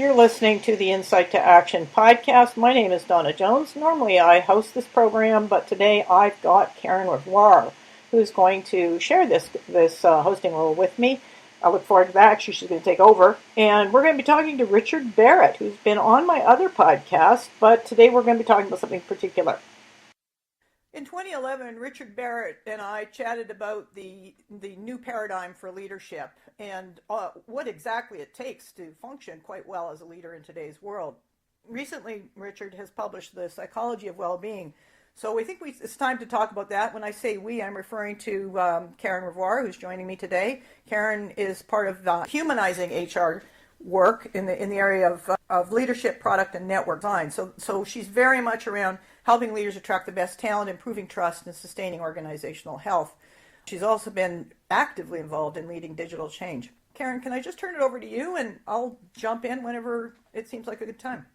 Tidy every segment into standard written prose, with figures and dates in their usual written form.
You're listening to the Insight to Action podcast. My name is Donna Jones. Normally I host this program, but today I've got Karen Rivoire, who's going to share this hosting role with me. I look forward to that. Actually, she's going to take over. And we're going to be talking to Richard Barrett, who's been on my other podcast, but today we're going to be talking about something particular. In 2011, Richard Barrett and I chatted about the new paradigm for leadership and what exactly it takes to function quite well as a leader in today's world. Recently, Richard has published The Psychology of Well-Being. So I think it's time to talk about that. When I say we, I'm referring to Karen Rivoire, who's joining me today. Karen is part of the humanizing HR work in the area of leadership, product, and network design. So she's very much around helping leaders attract the best talent, improving trust, and sustaining organizational health. She's also been actively involved in leading digital change. Karen, can I just turn it over to you, and I'll jump in whenever it seems like a good time.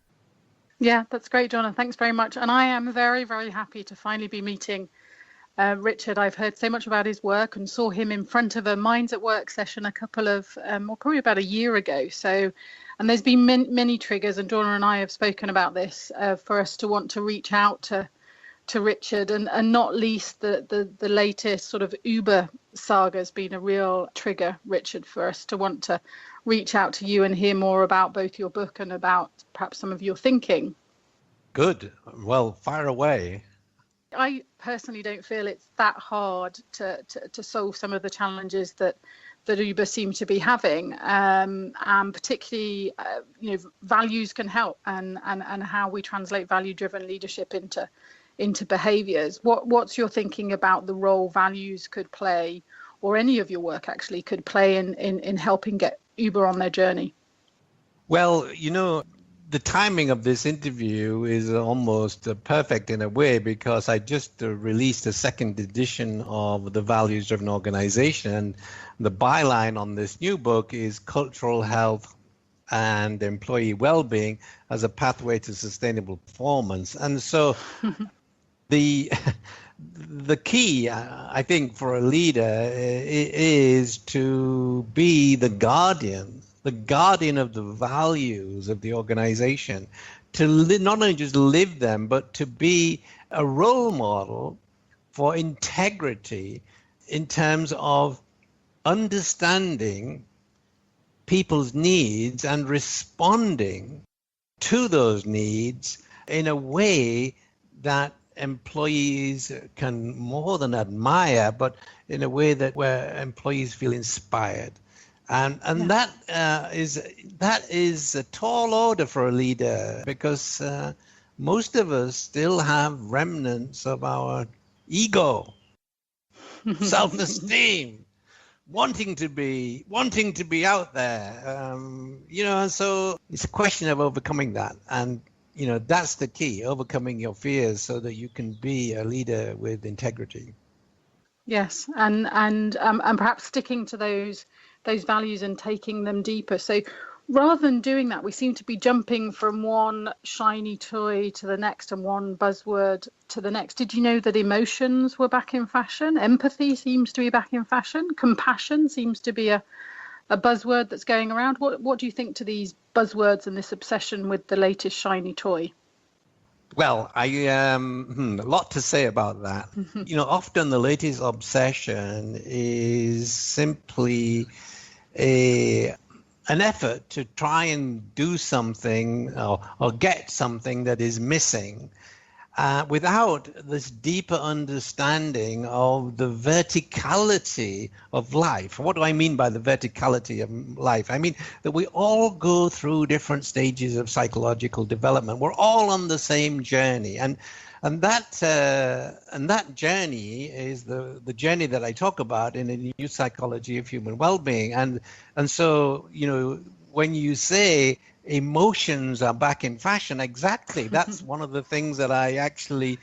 Yeah, that's great, Donna. Thanks very much. And I am very, very happy to finally be meeting Richard. I've heard so much about his work and saw him in front of a Minds at Work session a couple of, probably about a year ago. So, and there's been many triggers, and Donna and I have spoken about this for us to want to reach out to Richard, and not least the latest sort of Uber saga has been a real trigger, Richard, for us to want to reach out to you and hear more about both your book and about perhaps some of your thinking. Good. Well, fire away. I personally don't feel it's that hard to solve some of the challenges that Uber seem to be having, and particularly, values can help, and how we translate value-driven leadership into behaviours. What's your thinking about the role values could play, or any of your work actually could play in helping get Uber on their journey? Well, the timing of this interview is almost perfect in a way, because I just released a second edition of the Values Driven Organization. And the byline on this new book is Cultural Health and Employee Well-Being as a Pathway to Sustainable Performance. And so the key, I think, for a leader is to be the guardian of the values of the organization, to not only just live them, but to be a role model for integrity in terms of understanding people's needs and responding to those needs in a way that employees can more than admire, but in a way where employees feel inspired. And yeah. that is a tall order for a leader, because most of us still have remnants of our ego, self-esteem, wanting to be out there, and so it's a question of overcoming that. And that's the key: overcoming your fears so that you can be a leader with integrity. Yes, and perhaps sticking to those values and taking them deeper. So rather than doing that, we seem to be jumping from one shiny toy to the next and one buzzword to the next. Did you know that emotions were back in fashion? Empathy seems to be back in fashion. Compassion seems to be a buzzword that's going around. What do you think to these buzzwords and this obsession with the latest shiny toy? Well, a lot to say about that. Often the latest obsession is simply an effort to try and do something or get something that is missing, without this deeper understanding of the verticality of life. What do I mean by the verticality of life? I mean that we all go through different stages of psychological development. We're all on the same journey, and that journey is the journey that I talk about in a new psychology of human well-being. And so when you say emotions are back in fashion, exactly, that's one of the things that I actually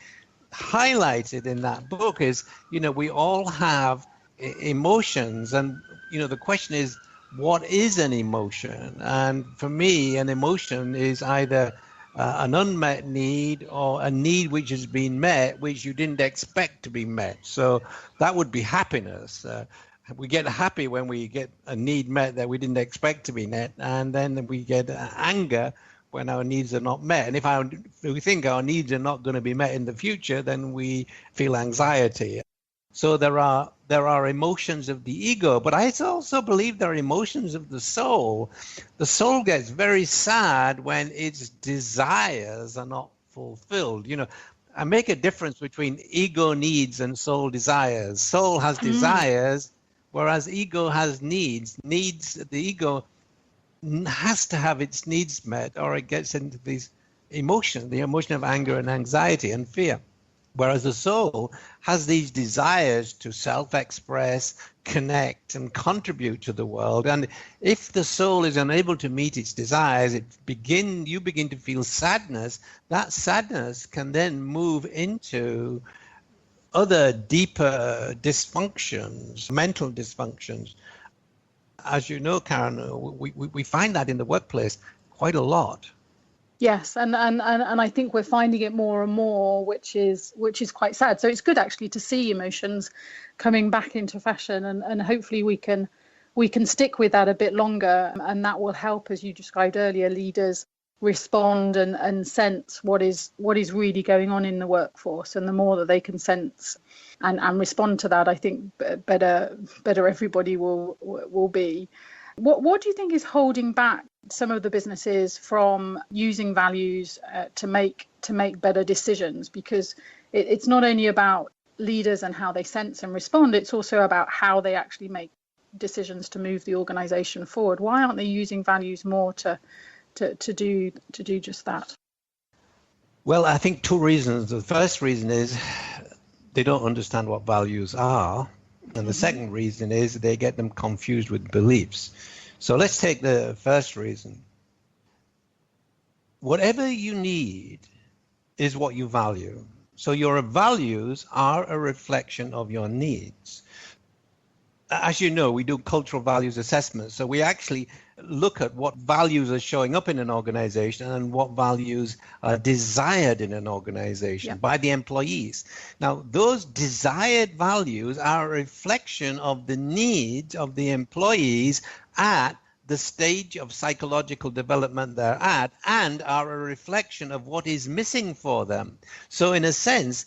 highlighted in that book is, we all have emotions, and, the question is, what is an emotion? And for me, an emotion is either an unmet need or a need which has been met, which you didn't expect to be met. So that would be happiness. We get happy when we get a need met that we didn't expect to be met, and then we get anger when our needs are not met. And if we think our needs are not going to be met in the future, then we feel anxiety. So there are emotions of the ego, but I also believe there are emotions of the soul. The soul gets very sad when its desires are not fulfilled. I make a difference between ego needs and soul desires. Soul has desires, whereas ego has needs. The ego has to have its needs met, or it gets into these emotions, the emotion of anger and anxiety and fear. Whereas the soul has these desires to self-express, connect, and contribute to the world. And if the soul is unable to meet its desires, you begin to feel sadness. That sadness can then move into other deeper dysfunctions, mental dysfunctions. As you know, Karen, we find that in the workplace quite a lot. Yes, and I think we're finding it more and more, which is quite sad. So it's good actually to see emotions coming back into fashion, and hopefully we can stick with that a bit longer, and that will help, as you described earlier, leaders respond and sense what is really going on in the workforce. And the more that they can sense and respond to that, I think better everybody will be. What do you think is holding back some of the businesses from using values to make better decisions? Because it's not only about leaders and how they sense and respond, it's also about how they actually make decisions to move the organization forward. Why aren't they using values more to do just that? Well, I think two reasons. The first reason is they don't understand what values are. And the second reason is they get them confused with beliefs. So let's take the first reason. Whatever you need is what you value. So your values are a reflection of your needs. As you know, we do cultural values assessments. So we actually look at what values are showing up in an organization and what values are desired in an organization by the employees. Now, those desired values are a reflection of the needs of the employees at the stage of psychological development they're at, and are a reflection of what is missing for them. So in a sense,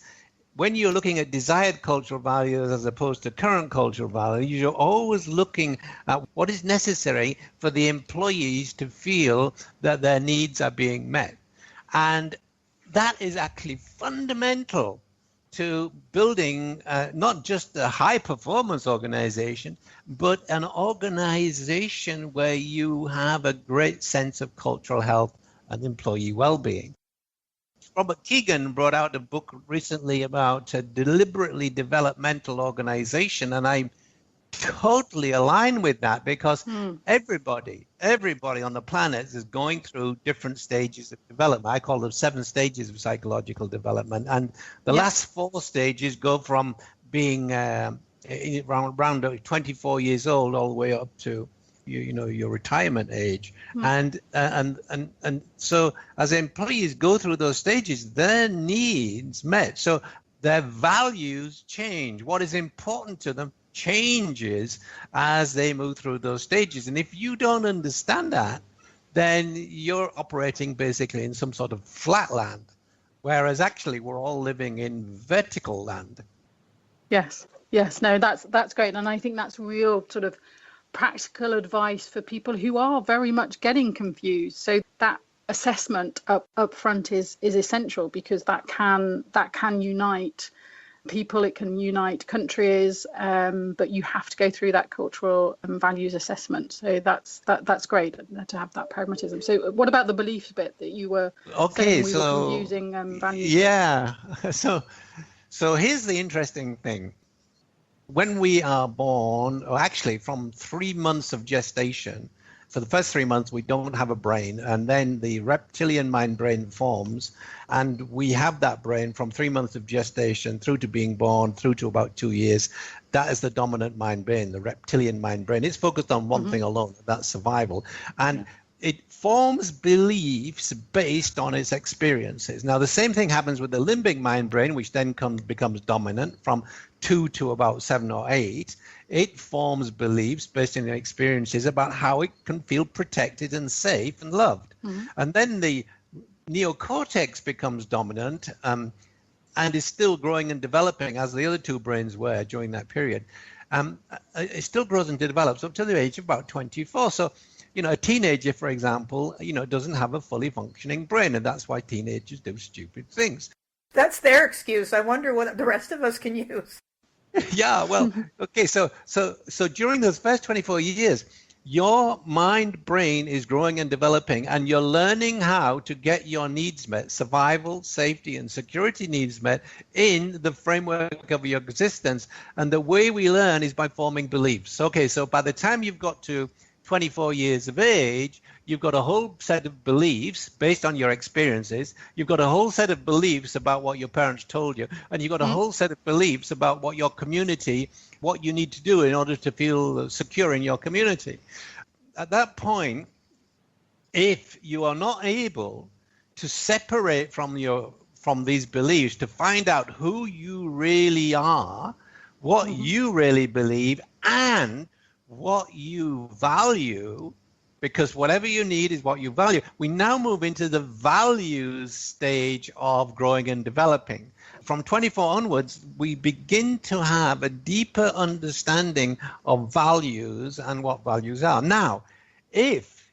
when you're looking at desired cultural values as opposed to current cultural values, you're always looking at what is necessary for the employees to feel that their needs are being met. And that is actually fundamental to building not just a high performance organization, but an organization where you have a great sense of cultural health and employee well-being. Robert Keegan brought out a book recently about a deliberately developmental organization, and I totally align with that because everybody on the planet is going through different stages of development. I call them 7 stages of psychological development, and the last 4 stages go from being around 24 years old all the way up to your retirement age. And so as employees go through those stages, their needs met, so their values change. What is important to them changes as they move through those stages. And if you don't understand that, then you're operating basically in some sort of flat land, whereas actually we're all living in vertical land. Yes, no, that's great. And I think that's real sort of practical advice for people who are very much getting confused. So that assessment up front is essential, because that can unite people, it can unite countries, but you have to go through that cultural and values assessment. So that's great to have that pragmatism. So what about the beliefs bit that you were saying we were using values? Yeah, so here's the interesting thing. When we are born, or actually from 3 months of gestation, for the first 3 months, we don't have a brain, and then the reptilian mind brain forms, and we have that brain from 3 months of gestation through to being born, through to about 2 years. That is the dominant mind brain, the reptilian mind brain. It's focused on one thing alone, that's survival. And it forms beliefs based on its experiences. Now, the same thing happens with the limbic mind brain, which then becomes dominant from 2 to about 7 or 8. It forms beliefs based on experiences about how it can feel protected and safe and loved. Mm-hmm. And then the neocortex becomes dominant and is still growing and developing as the other two brains were during that period. It still grows and develops up to the age of about 24. So, a teenager, for example, doesn't have a fully functioning brain, and that's why teenagers do stupid things. That's their excuse. I wonder what the rest of us can use. Yeah, well, okay, so during those first 24 years, your mind brain is growing and developing, and you're learning how to get your needs met, survival, safety, and security needs met in the framework of your existence. And the way we learn is by forming beliefs. Okay, so by the time you've got to 24 years of age, you've got a whole set of beliefs based on your experiences. You've got a whole set of beliefs about what your parents told you, and you've got a whole set of beliefs about what your community, what you need to do in order to feel secure in your community. At that point, if you are not able to separate from these beliefs, to find out who you really are, what you really believe, and what you value, because whatever you need is what you value. We now move into the values stage of growing and developing. From 24 onwards, we begin to have a deeper understanding of values and what values are. Now, if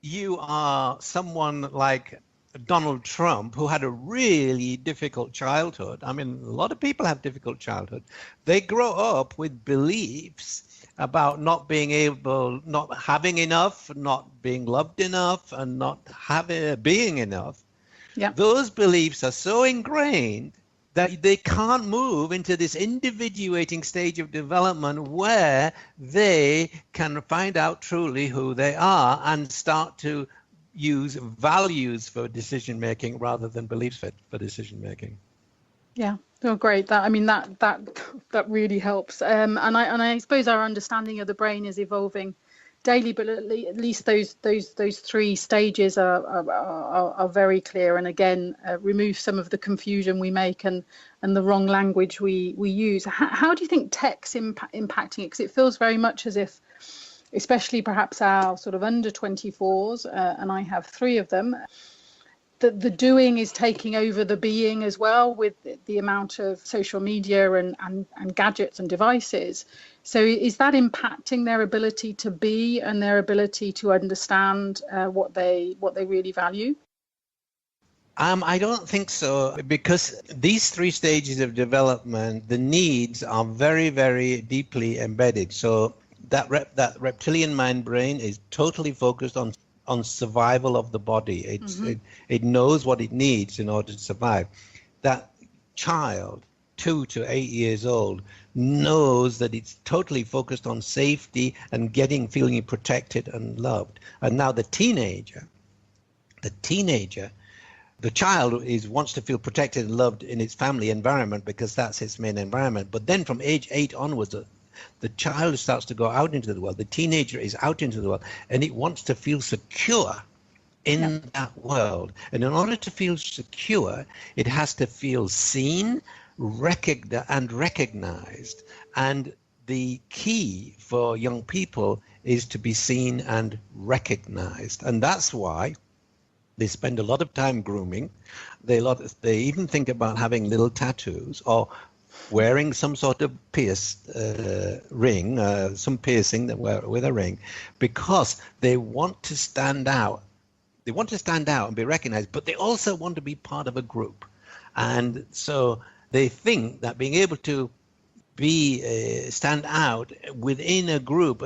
you are someone like Donald Trump, who had a really difficult childhood, I mean, a lot of people have difficult childhood. They grow up with beliefs about not being able, not having enough, not being loved enough, and not being enough. Yeah. Those beliefs are so ingrained that they can't move into this individuating stage of development where they can find out truly who they are and start to use values for decision making rather than beliefs for decision making. Yeah. Oh, great. That really helps. And I suppose our understanding of the brain is evolving daily, but at least those three stages are very clear. And again, remove some of the confusion we make and the wrong language we use. How do you think tech's impacting it? Because it feels very much as if, especially perhaps our sort of under 24s, and I have 3 of them, the doing is taking over the being as well, with the amount of social media and gadgets and devices. So is that impacting their ability to be and their ability to understand what they really value? I don't think so, because these 3 stages of development, the needs are very, very deeply embedded. So that reptilian mind brain is totally focused on survival of the body. It knows what it needs in order to survive. That child, 2 to 8 years old, knows that it's totally focused on safety and feeling protected and loved. And now the child wants to feel protected and loved in its family environment because that's its main environment. But then from age 8 onwards, the child starts to go out into the world. The teenager is out into the world, and it wants to feel secure in that world. And in order to feel secure, it has to feel seen, and recognized. And the key for young people is to be seen and recognized. And that's why they spend a lot of time grooming. They even think about having little tattoos or wearing some sort of ring, some piercing with a ring, because they want to stand out. They want to stand out and be recognized, but they also want to be part of a group. And so they think that being able to stand out within a group,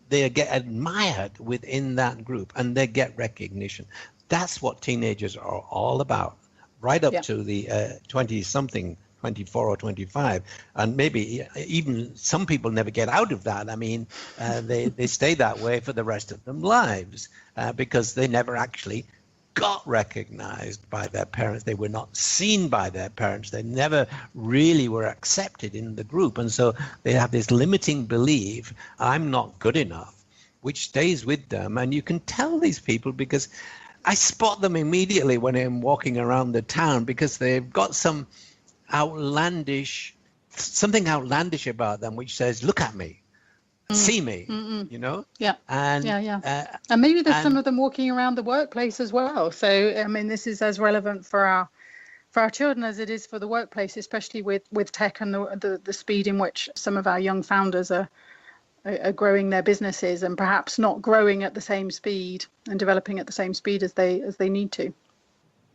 they get admired within that group, and they get recognition. That's what teenagers are all about, right up to the 20-something, 24 or 25, and maybe even some people never get out of that. I mean, they stay that way for the rest of their lives because they never actually got recognized by their parents. They were not seen by their parents. They never really were accepted in the group. And so they have this limiting belief, I'm not good enough. which stays with them. And you can tell these people, because I spot them immediately when I'm walking around the town, because they've got something outlandish about them, which says, look at me, see me, you know? Yeah. And and maybe there's some of them walking around the workplace as well. So, I mean, this is as relevant for our children as it is for the workplace, especially with tech and the speed in which some of our young founders are growing their businesses, and perhaps not growing at the same speed and developing at the same speed as they need to.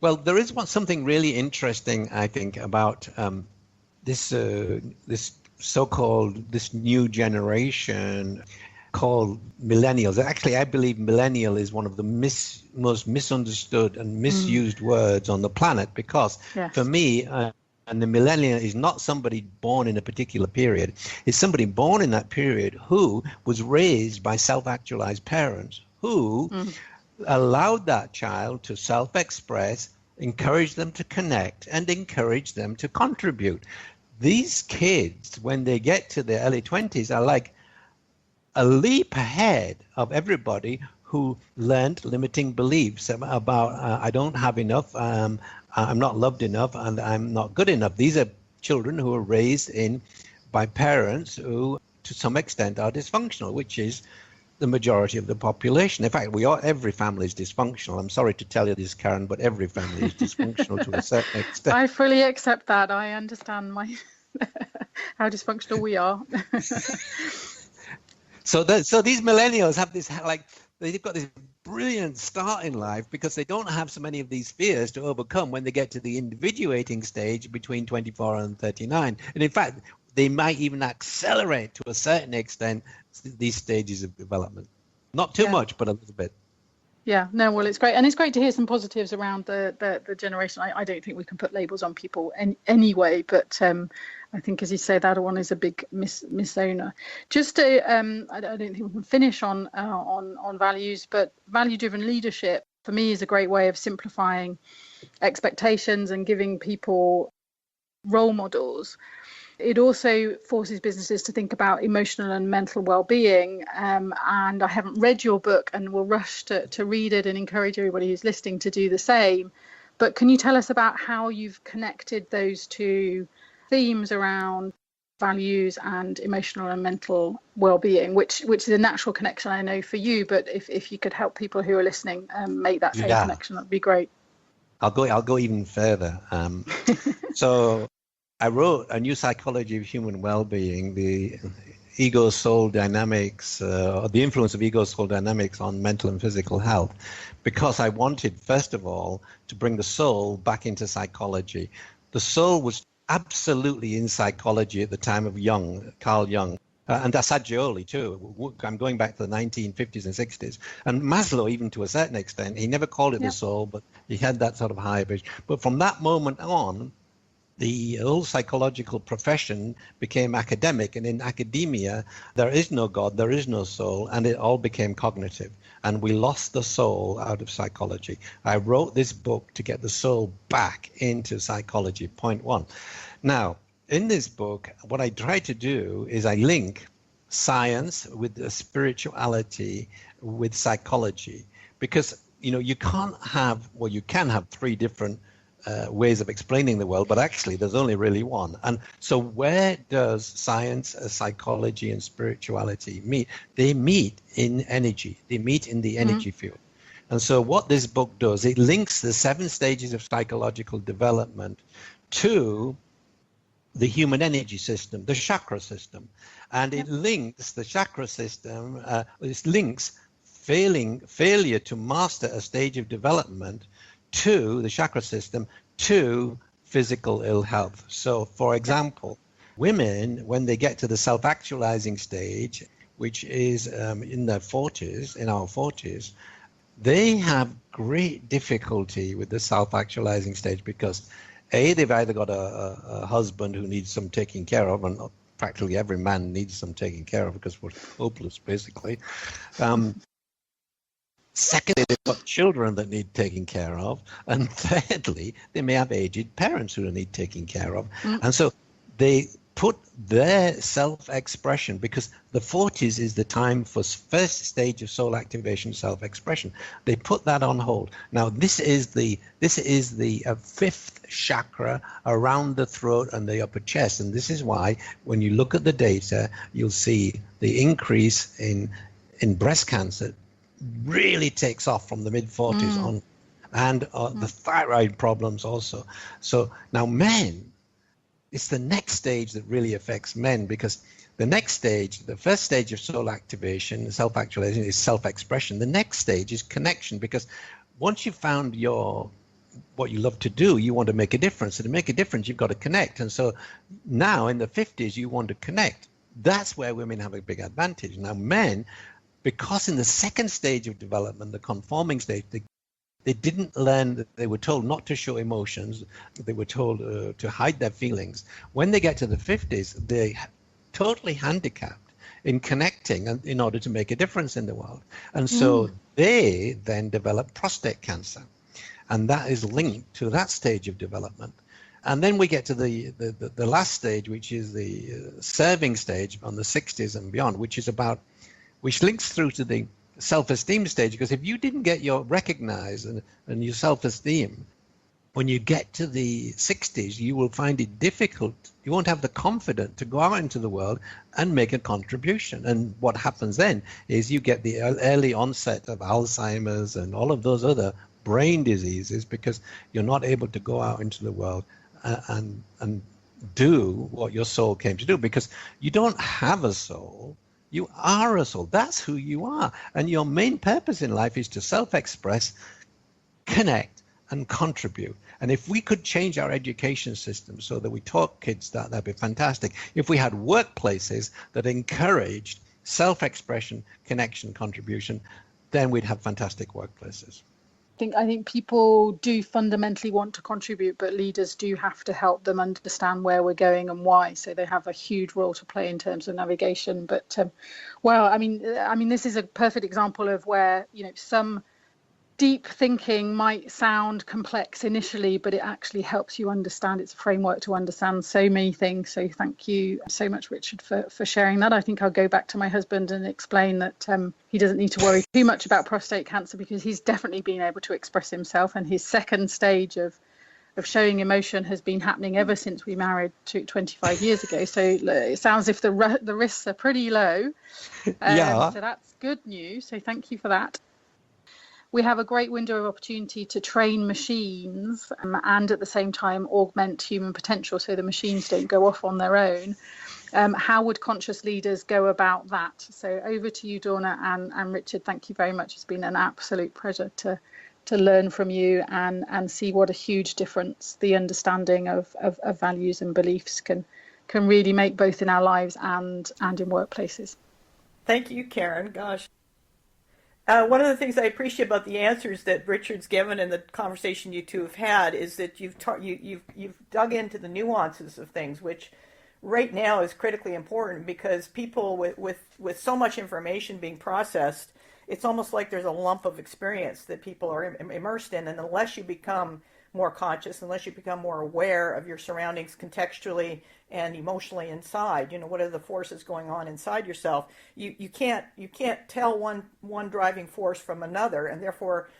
Well, there is something really interesting, I think, about this new generation called millennials. Actually, I believe millennial is one of the most misunderstood and misused words on the planet, because for me, and the millennial is not somebody born in a particular period. It's somebody born in that period who was raised by self-actualized parents who allowed that child to self-express, encourage them to connect, and encourage them to contribute. These kids, when they get to their early 20s, are like a leap ahead of everybody who learned limiting beliefs about I don't have enough, I'm not loved enough, and I'm not good enough. These are children who are raised by parents who, to some extent, are dysfunctional, which is the majority of the population. In fact, every family is dysfunctional. I'm sorry to tell you this, Karen, but every family is dysfunctional to a certain extent. I fully accept that. I understand how dysfunctional we are. So these millennials have this, they've got this brilliant start in life because they don't have so many of these fears to overcome when they get to the individuating stage between 24 and 39. And in fact, they might even accelerate to a certain extent these stages of development. Not too much, but a little bit. Yeah, no, well, it's great. And it's great to hear some positives around the generation. I don't think we can put labels on people anyway, but I think, as you say, that one is a big misnomer. Just to, I don't think we can finish on values, but value-driven leadership for me is a great way of simplifying expectations and giving people role models. It also forces businesses to think about emotional and mental well-being. And I haven't read your book and will rush to read it and encourage everybody who's listening to do the same. But can you tell us about how you've connected those two themes around values and emotional and mental well-being, which is a natural connection, I know, for you. But if you could help people who are listening make that same connection, that'd be great. I'll go even further. So I wrote A New Psychology of Human Well-Being, the ego-soul dynamics, or the influence of ego-soul dynamics on mental and physical health, because I wanted, first of all, to bring the soul back into psychology. The soul was absolutely in psychology at the time of Carl Jung, and Assagioli too. I'm going back to the 1950s and 60s. And Maslow, even to a certain extent, he never called it the soul, but he had that sort of higher vision. But from that moment on, the whole psychological profession became academic, and in academia, there is no God, there is no soul, and it all became cognitive. And we lost the soul out of psychology. I wrote this book to get the soul back into psychology, point one. Now, in this book, what I try to do is I link science with the spirituality with psychology, because you can't have, well, you can have three different ways of explaining the world, but actually there's only really one. And so where does science, psychology, and spirituality meet? They meet in energy. They meet in the energy field. And so what this book does, it links the 7 stages of psychological development to the human energy system, the chakra system. And it links the chakra system, it links failure to master a stage of development to the chakra system, to physical ill health. So, for example, women, when they get to the self-actualizing stage, which is in their 40s, in our 40s, they have great difficulty with the self-actualizing stage because, A, they've either got a husband who needs some taking care of, and practically every man needs some taking care of because we're hopeless, basically. Secondly, they've got children that need taking care of. And thirdly, they may have aged parents who need taking care of. And so they put their self-expression, because the 40s is the time for first stage of soul activation, self-expression. They put that on hold. Now this is the fifth chakra around the throat and the upper chest, and this is why when you look at the data, you'll see the increase in breast cancer really takes off from the mid-40s on, and the thyroid problems also. So now men, it's the next stage that really affects men, because the next stage, the first stage of soul activation, self-actualization, is self-expression. The next stage is connection, because once you've found what you love to do, you want to make a difference. And to make a difference, you've got to connect. And so now in the 50s, you want to connect. That's where women have a big advantage. Now men, because in the second stage of development, the conforming stage, they didn't learn, that they were told not to show emotions. They were told to hide their feelings. When they get to the 50s, they're totally handicapped in connecting in order to make a difference in the world. And so they then develop prostate cancer. And that is linked to that stage of development. And then we get to the last stage, which is the serving stage on the 60s and beyond, which links through to the self-esteem stage, because if you didn't get your recognized and your self-esteem, when you get to the 60s, you will find it difficult. You won't have the confidence to go out into the world and make a contribution. And what happens then is you get the early onset of Alzheimer's and all of those other brain diseases, because you're not able to go out into the world and do what your soul came to do, because you don't have a soul. You are a soul. That's who you are. And your main purpose in life is to self-express, connect, and contribute. And if we could change our education system so that we taught kids that'd be fantastic. If we had workplaces that encouraged self-expression, connection, contribution, then we'd have fantastic workplaces. I think people do fundamentally want to contribute, but leaders do have to help them understand where we're going and why. So they have a huge role to play in terms of navigation. But I mean, this is a perfect example of where, some deep thinking might sound complex initially, but it actually helps you understand. It's a framework to understand so many things. So thank you so much, Richard, for sharing that. I think I'll go back to my husband and explain that he doesn't need to worry too much about prostate cancer, because he's definitely been able to express himself. And his second stage of showing emotion has been happening ever since we married 25 years ago. So it sounds as if the risks are pretty low. So that's good news. So thank you for that. We have a great window of opportunity to train machines and at the same time augment human potential, so the machines don't go off on their own. How would conscious leaders go about that? So over to you, Donna and Richard. Thank you very much. It's been an absolute pleasure to learn from you and see what a huge difference the understanding of values and beliefs can really make, both in our lives and in workplaces. Thank you, Karen. Gosh. One of the things I appreciate about the answers that Richard's given and the conversation you two have had is that you've dug into the nuances of things, which right now is critically important, because people with so much information being processed, it's almost like there's a lump of experience that people are immersed in, and unless you become more conscious, unless you become more aware of your surroundings contextually and emotionally inside, what are the forces going on inside yourself, you can't tell one driving force from another, and therefore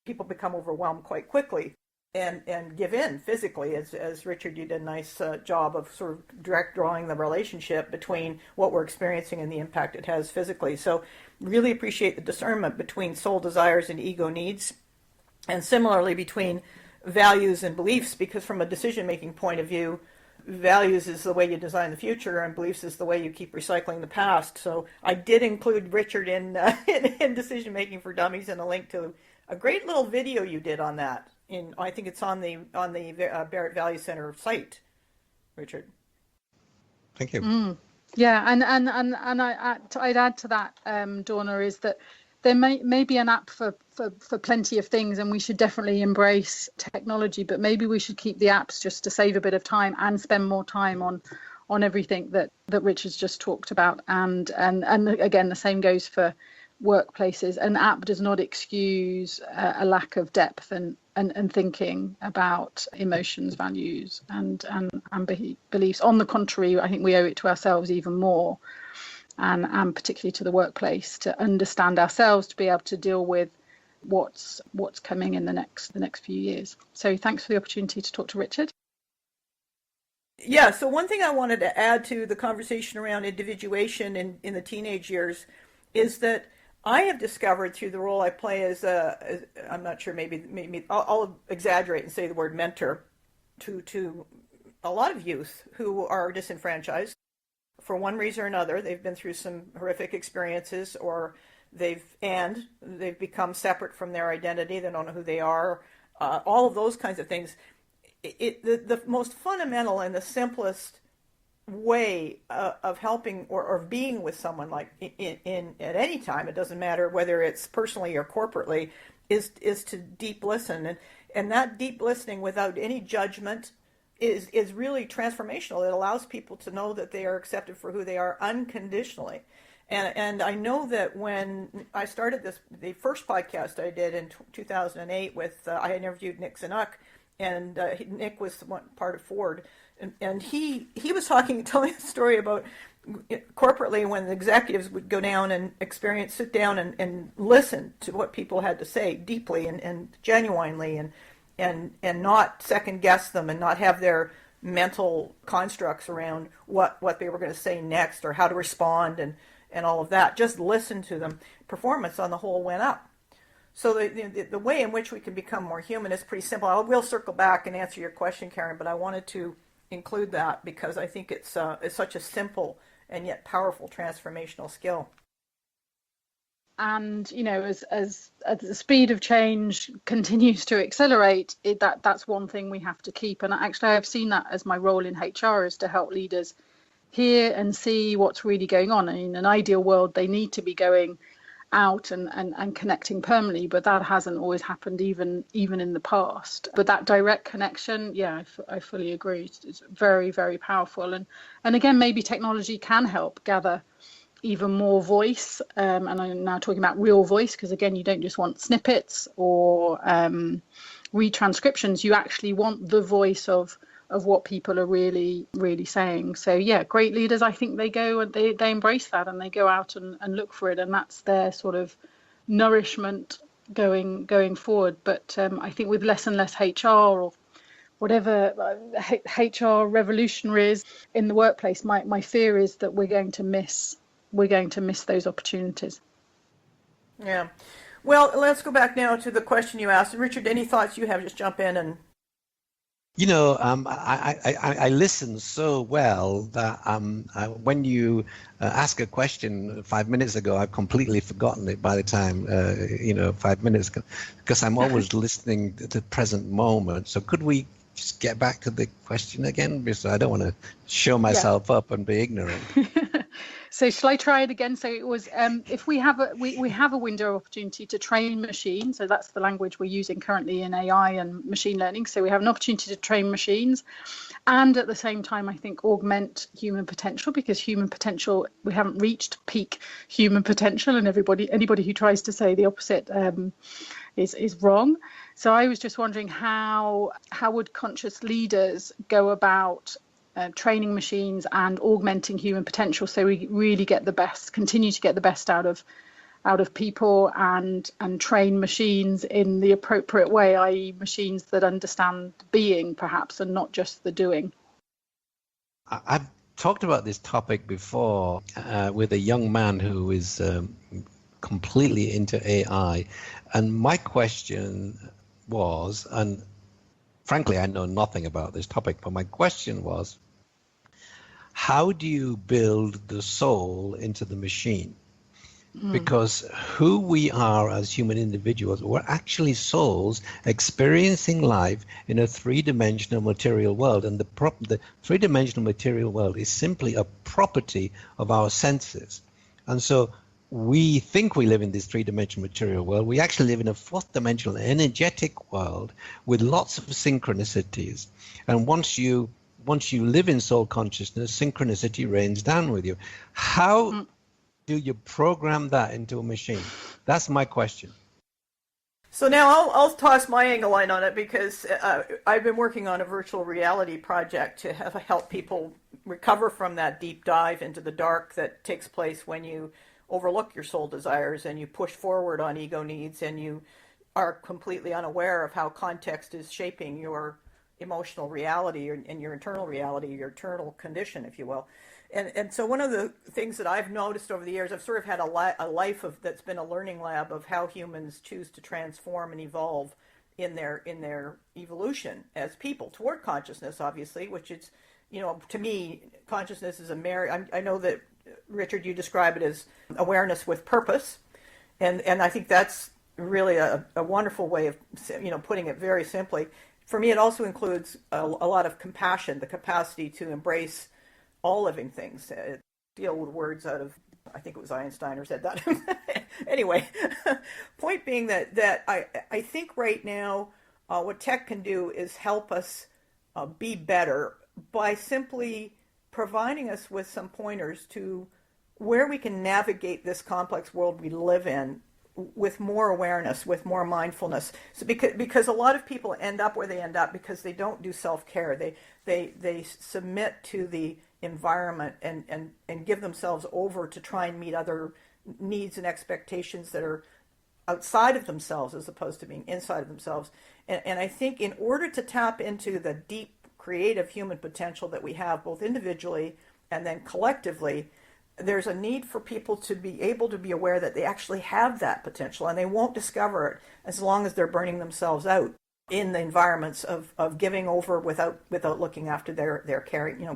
people become overwhelmed quite quickly and give in physically, as Richard, you did a nice job of sort of direct drawing the relationship between what we're experiencing and the impact it has physically. So really appreciate the discernment between soul desires and ego needs, and similarly between values and beliefs, because from a decision-making point of view, values is the way you design the future, and beliefs is the way you keep recycling the past. So I did include Richard in decision-making for dummies, and a link to a great little video you did on that. I think it's on the Barrett Values Center site, Richard. Thank you. Yeah, and I'd add to that, Donna, is that there may be an app for plenty of things, and we should definitely embrace technology, but maybe we should keep the apps just to save a bit of time and spend more time on everything that Richard's just talked about. And again, the same goes for workplaces. An app does not excuse a lack of depth and thinking about emotions, values, and beliefs. On the contrary, I think we owe it to ourselves even more, and particularly to the workplace, to understand ourselves, to be able to deal with what's coming in the next few years. So thanks for the opportunity to talk to Richard. Yeah, so one thing I wanted to add to the conversation around individuation in the teenage years is that I have discovered through the role I play as I'm not sure, maybe I'll exaggerate and say the word mentor to a lot of youth who are disenfranchised for one reason or another. They've been through some horrific experiences, or they've become separate from their identity. They don't know who they are. All of those kinds of things. The most fundamental and the simplest way of helping or being with someone, like in at any time, it doesn't matter whether it's personally or corporately, is to deep listen, and that deep listening without any judgment is really transformational. It allows people to know that they are accepted for who they are unconditionally. And I know that when I started the first podcast I did in 2008 with I interviewed Nick Zanuck, and Nick was part of Ford, and he was telling a story about corporately when the executives would go down and sit down and listen to what people had to say deeply and genuinely, and not second guess them, and not have their mental constructs around what they were going to say next or how to respond and all of that. Just listen to them. Performance on the whole went up. So the way in which we can become more human is pretty simple. I will circle back and answer your question, Karen, but I wanted to include that because I think it's such a simple and yet powerful transformational skill. And as the speed of change continues to accelerate, that's one thing we have to keep. And actually, I've seen that as my role in HR is to help leaders hear and see what's really going on. And in an ideal world, they need to be going out and connecting permanently, but that hasn't always happened even in the past. But that direct connection, I fully agree, it's very, very powerful. And again, maybe technology can help gather even more voice, and I'm now talking about real voice, because again, you don't just want snippets or retranscriptions. You actually want the voice of what people are really, really saying. So great leaders, I think they go and they embrace that, and they go out and look for it, and that's their sort of nourishment going forward. But I think with less and less HR or whatever HR revolutionaries in the workplace, my fear is that we're going to miss those opportunities. Yeah. Well, let's go back now to the question you asked. Richard, any thoughts you have? Just jump in and. I listen so well that when you ask a question 5 minutes ago, I've completely forgotten it by the time, 5 minutes, because I'm always listening to the present moment. So could we just get back to the question again? Because I don't want to show myself up and be ignorant. So shall I try it again? So it was if we have a window of opportunity to train machines. So that's the language we're using currently in AI and machine learning. So we have an opportunity to train machines, and at the same time, I think augment human potential, because human potential, we haven't reached peak human potential, and anybody who tries to say the opposite is wrong. So I was just wondering how would conscious leaders go about training machines and augmenting human potential, so we really continue to get the best out of people, and train machines in the appropriate way, i.e. machines that understand being perhaps and not just the doing. I've talked about this topic before with a young man who is completely into AI, and my question was, and frankly, I know nothing about this topic, but my question was, how do you build the soul into the machine? Because who we are as human individuals, we're actually souls experiencing life in a three-dimensional material world. And the three-dimensional material world is simply a property of our senses. And so we think we live in this three-dimensional material world. We actually live in a fourth-dimensional energetic world with lots of synchronicities. And once you live in soul consciousness, synchronicity rains down with you. How do you program that into a machine? That's my question. So now I'll toss my angle line on it, because I've been working on a virtual reality project to help people recover from that deep dive into the dark that takes place when you overlook your soul desires and you push forward on ego needs, and you are completely unaware of how context is shaping your emotional reality and your internal reality, your internal condition, if you will. And so one of the things that I've noticed over the years, I've sort of had a life that's been a learning lab of how humans choose to transform and evolve in their evolution as people toward consciousness, obviously, which is, to me, consciousness is I know that, Richard, you describe it as awareness with purpose, and I think that's really a wonderful way of putting it very simply. For me, it also includes a lot of compassion, the capacity to embrace all living things. Steal words out of, I think it was Einstein who said that. Anyway, point being that I think right now what tech can do is help us be better by simply providing us with some pointers to where we can navigate this complex world we live in with more awareness, with more mindfulness. So because a lot of people end up where they end up because they don't do self-care. They submit to the environment and give themselves over to try and meet other needs and expectations that are outside of themselves as opposed to being inside of themselves. And I think in order to tap into the deep creative human potential that we have, both individually and then collectively, there's a need for people to be able to be aware that they actually have that potential, and they won't discover it as long as they're burning themselves out in the environments of giving over without looking after their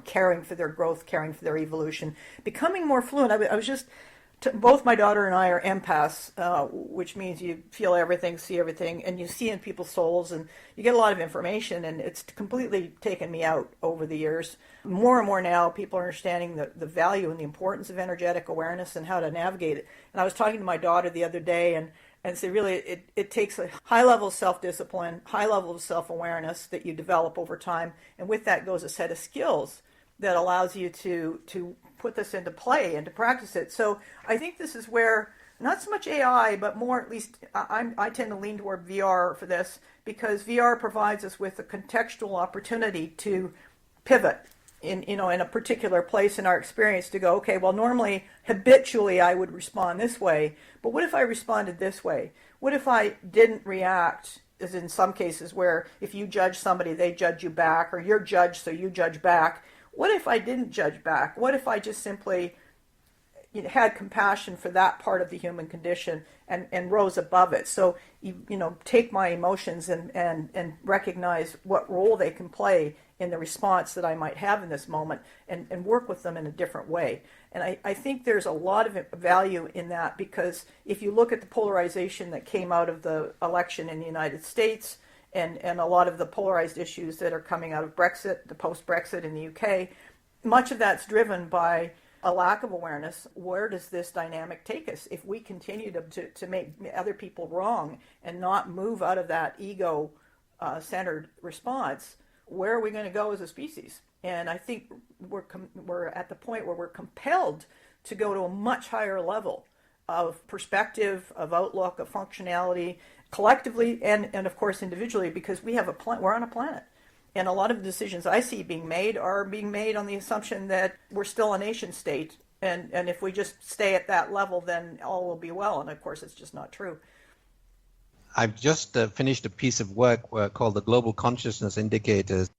caring for their growth, caring for their evolution, becoming more fluent. I was just, both my daughter and I are empaths, which means you feel everything, see everything, and you see in people's souls, and you get a lot of information, and it's completely taken me out over the years. More and more now, people are understanding the value and the importance of energetic awareness and how to navigate it. And I was talking to my daughter the other day, and so really it takes a high level of self-discipline, high level of self-awareness that you develop over time, and with that goes a set of skills that allows you to put this into play and to practice it. So I think this is where, not so much AI, but more, at least I tend to lean toward VR for this, because VR provides us with a contextual opportunity to pivot in a particular place in our experience to go, okay, well, normally, habitually, I would respond this way, but what if I responded this way? What if I didn't react, as in some cases where if you judge somebody, they judge you back, or you're judged, so you judge back? What if I didn't judge back? What if I just simply had compassion for that part of the human condition and rose above it? So, take my emotions and recognize what role they can play in the response that I might have in this moment, and work with them in a different way. And I think there's a lot of value in that, because if you look at the polarization that came out of the election in the United States, and a lot of the polarized issues that are coming out of Brexit, the post-Brexit in the UK, much of that's driven by a lack of awareness. Where does this dynamic take us if we continue to make other people wrong and not move out of that ego-centered response? Where are we going to go as a species? And I think we're at the point where we're compelled to go to a much higher level of perspective, of outlook, of functionality, collectively and of course individually, because we're on a planet. And a lot of the decisions I see being made are being made on the assumption that we're still a nation state. And if we just stay at that level, then all will be well. And of course, it's just not true. I've just finished a piece of work called the Global Consciousness Indicators.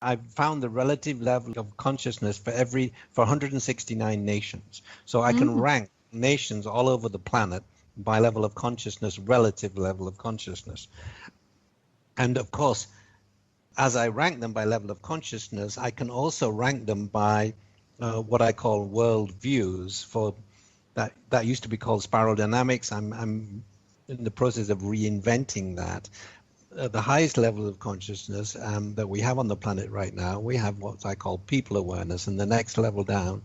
I've found the relative level of consciousness for 169 nations. So I can rank nations all over the planet by level of consciousness, relative level of consciousness. And of course, as I rank them by level of consciousness, I can also rank them by what I call world views. For that used to be called spiral dynamics. I'm in the process of reinventing that. The highest level of consciousness that we have on the planet right now, we have what I call people awareness, and the next level down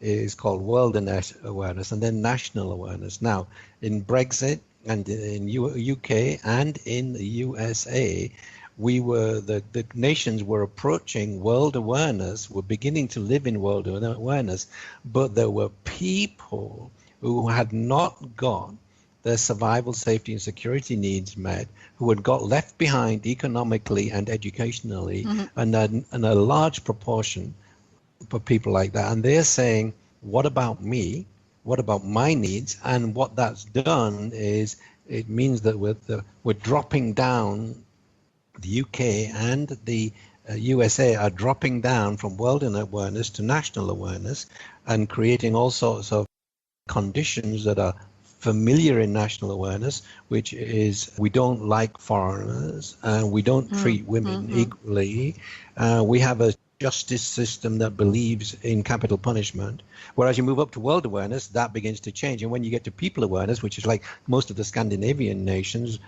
is called world awareness, and then national awareness. Now, in Brexit and in UK and in the USA, the nations were approaching world awareness, were beginning to live in world awareness, but there were people who had not got their survival, safety, and security needs met, who had got left behind economically and educationally, and a large proportion for people like that. And they're saying, what about me? What about my needs? And what that's done is it means that we're dropping down. The UK and the USA are dropping down from world awareness to national awareness and creating all sorts of conditions that are familiar in national awareness, which is we don't like foreigners and we don't treat women equally. We have a justice system that believes in capital punishment. Whereas you move up to world awareness, that begins to change. And when you get to people awareness, which is like most of the Scandinavian nations,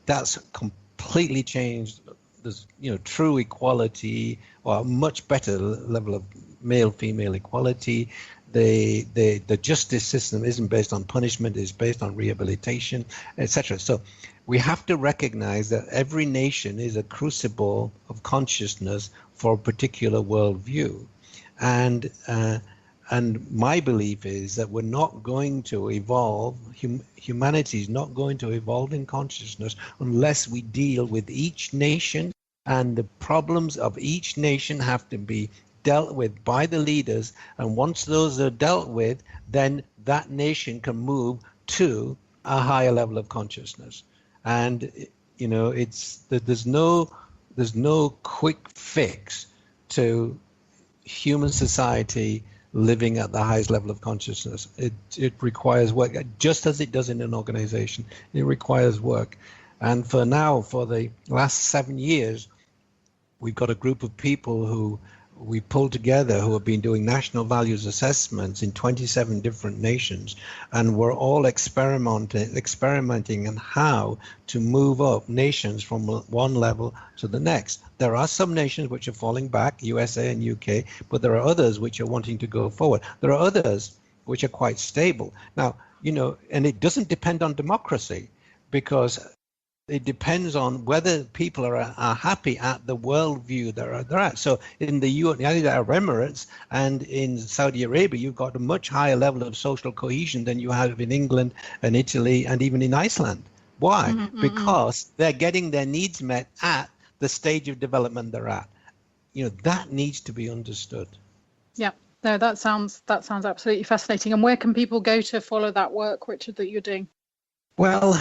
that's completely changed. There's true equality, or a much better level of male-female equality. The justice system isn't based on punishment; it's based on rehabilitation, etc. So we have to recognize that every nation is a crucible of consciousness for a particular worldview, and my belief is that we're not going to evolve. Humanity is not going to evolve in consciousness unless we deal with each nation, and the problems of each nation have to be dealt with by the leaders. And once those are dealt with, then that nation can move to a higher level of consciousness. And there's no quick fix to human society living at the highest level of consciousness. It requires work, just as it does in an organization. It requires work. And for the last 7 years, we've got a group of people who we pulled together who have been doing national values assessments in 27 different nations, and we're all experimenting on how to move up nations from one level to the next. There are some nations which are falling back, USA and UK, but there are others which are wanting to go forward. There are others which are quite stable. Now, and it doesn't depend on democracy, because it depends on whether people are happy at the worldview they're at. So in the United Arab Emirates and in Saudi Arabia, you've got a much higher level of social cohesion than you have in England and Italy and even in Iceland. Why? Because they're getting their needs met at the stage of development they're at. That needs to be understood. Yeah, no, that sounds absolutely fascinating. And where can people go to follow that work, Richard, that you're doing? Well,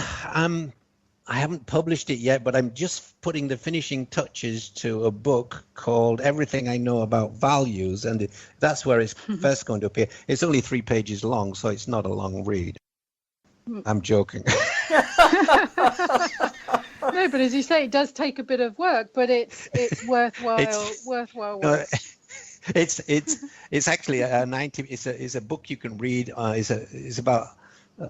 I haven't published it yet, but I'm just putting the finishing touches to a book called Everything I Know About Values, and that's where it's first going to appear. It's only 3 pages long, so it's not a long read. I'm joking. No, but as you say, it does take a bit of work, but it's worthwhile work. It's actually it's a book you can read. It's about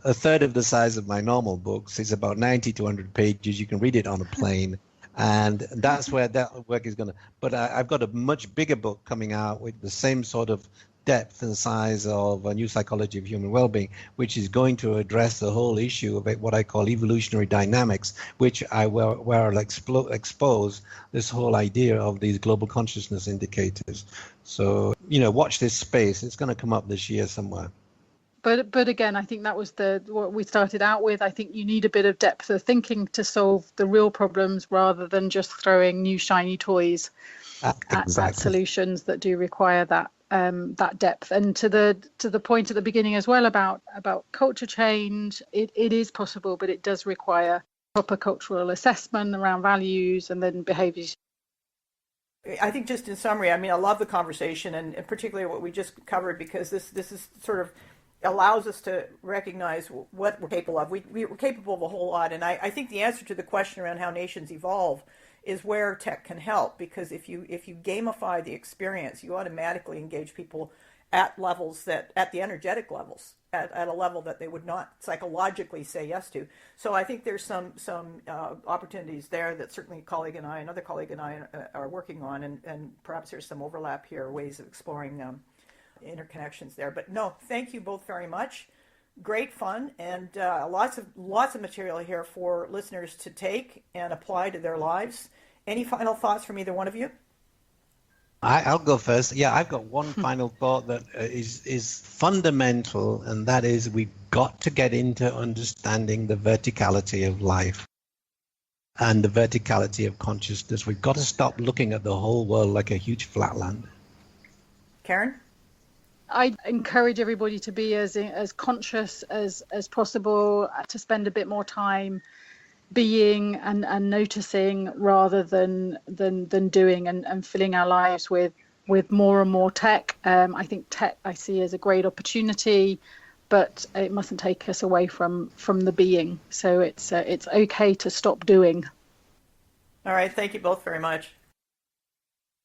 a third of the size of my normal books. It's about 90 to 100 pages. You can read it on a plane, and that's where that work is going to. But I've got a much bigger book coming out with the same sort of depth and size of A New Psychology of Human Wellbeing, which is going to address the whole issue of what I call evolutionary dynamics, where I'll expose this whole idea of these global consciousness indicators. So, watch this space. It's going to come up this year somewhere. But again, I think that was what we started out with. I think you need a bit of depth of thinking to solve the real problems, rather than just throwing new shiny toys at solutions that do require that depth. And to the point at the beginning as well about culture change, it is possible, but it does require proper cultural assessment around values and then behaviours. I think, just in summary, I love the conversation, and particularly what we just covered, because this is sort of allows us to recognize what we're capable of. We're capable of a whole lot, and I think the answer to the question around how nations evolve is where tech can help, because if you gamify the experience, you automatically engage people at levels at the energetic levels, at a level that they would not psychologically say yes to. So I think there's some opportunities there that certainly another colleague and I are working on, and perhaps there's some overlap here, ways of exploring interconnections there. But no, thank you both very much. Great fun, and lots of material here for listeners to take and apply to their lives. Any final thoughts from either one of you? I'll go first. Yeah, I've got one final thought that is fundamental, and that is we've got to get into understanding the verticality of life and the verticality of consciousness. We've got to stop looking at the whole world like a huge flatland. Karen? I encourage everybody to be as conscious as possible, to spend a bit more time being and noticing rather than doing, and filling our lives with more and more tech. I think tech I see as a great opportunity, but it mustn't take us away from the being. So it's okay to stop doing. All right. Thank you both very much.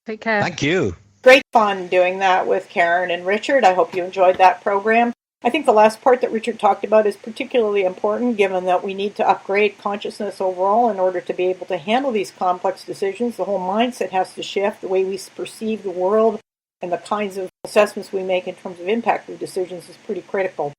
Take care. Thank you. Great fun doing that with Karen and Richard. I hope you enjoyed that program. I think the last part that Richard talked about is particularly important, given that we need to upgrade consciousness overall in order to be able to handle these complex decisions. The whole mindset has to shift. The way we perceive the world and the kinds of assessments we make in terms of impact of decisions is pretty critical.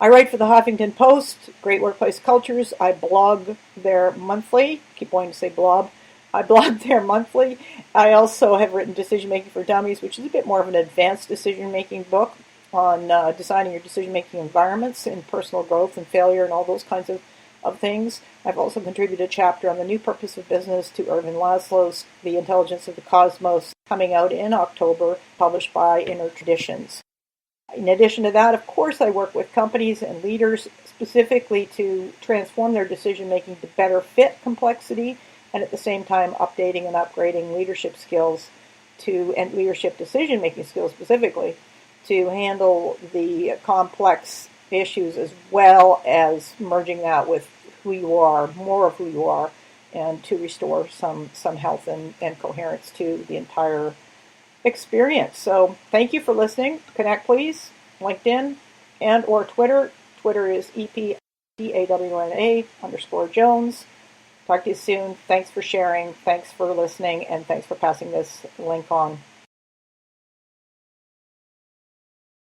I write for the Huffington Post, Great Workplace Cultures. I blog there monthly. Keep wanting to say blob. I blog there monthly. I also have written Decision Making for Dummies, which is a bit more of an advanced decision-making book on designing your decision-making environments in personal growth and failure and all those kinds of things. I've also contributed a chapter on the new purpose of business to Ervin Laszlo's The Intelligence of the Cosmos, coming out in October, published by Inner Traditions. In addition to that, of course, I work with companies and leaders specifically to transform their decision-making to better fit complexity, and at the same time updating and upgrading leadership skills and leadership decision-making skills specifically, to handle the complex issues as well as merging that with who you are, more of who you are, and to restore some health and coherence to the entire experience. So thank you for listening. Connect, please. LinkedIn and or Twitter. Twitter is EPDAWNA_Jones. Talk to you soon. Thanks for sharing. Thanks for listening. And thanks for passing this link on.